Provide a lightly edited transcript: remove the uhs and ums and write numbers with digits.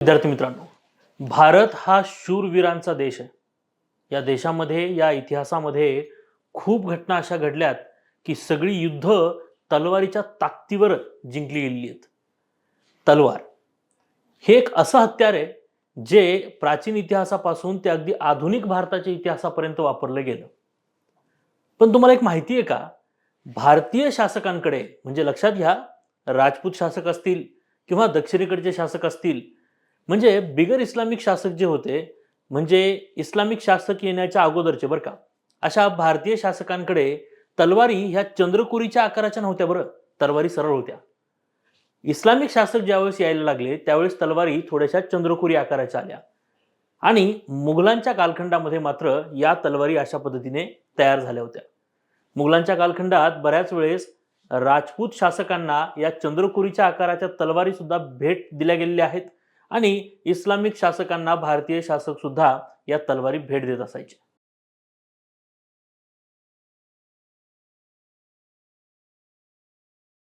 विद्यार्थी मित्रांनो, भारत हा शूरवीरांचा देश आहे. या देशामध्ये या इतिहासामध्ये खूप घटना अशा घडल्यात की सगळी युद्ध तलवारीच्या ताकदीवर जिंकली गेलेली आहेत. तलवार हे एक असं हत्यार आहे जे प्राचीन इतिहासापासून ते अगदी आधुनिक भारताच्या इतिहासापर्यंत वापरलं गेलं. पण तुम्हाला एक माहिती आहे का? भारतीय शासकांकडे म्हणजे लक्षात घ्या, राजपूत शासक असतील किंवा दक्षिणेकडचे शासक असतील, म्हणजे बिगर इस्लामिक शासक जे होते, म्हणजे इस्लामिक शासक येण्याच्या अगोदरचे बरं का, अशा भारतीय शासकांकडे तलवारी ह्या चंद्रकोरीच्या आकाराच्या नव्हत्या बरं, तलवारी सरळ होत्या. इस्लामिक शासक ज्यावेळेस यायला लागले त्यावेळेस तलवारी थोड्याशा चंद्रकोरी आकाराच्या आल्या आणि मुघलांच्या कालखंडामध्ये मात्र या तलवारी अशा पद्धतीने तयार झाल्या होत्या. मुघलांच्या कालखंडात बऱ्याच वेळेस राजपूत शासकांना या चंद्रकोरीच्या आकाराच्या तलवारी सुद्धा भेट दिल्या गेलेल्या आहेत आणि इस्लामिक शासकांना भारतीय शासक सुद्धा या तलवारी भेट देत असायचे.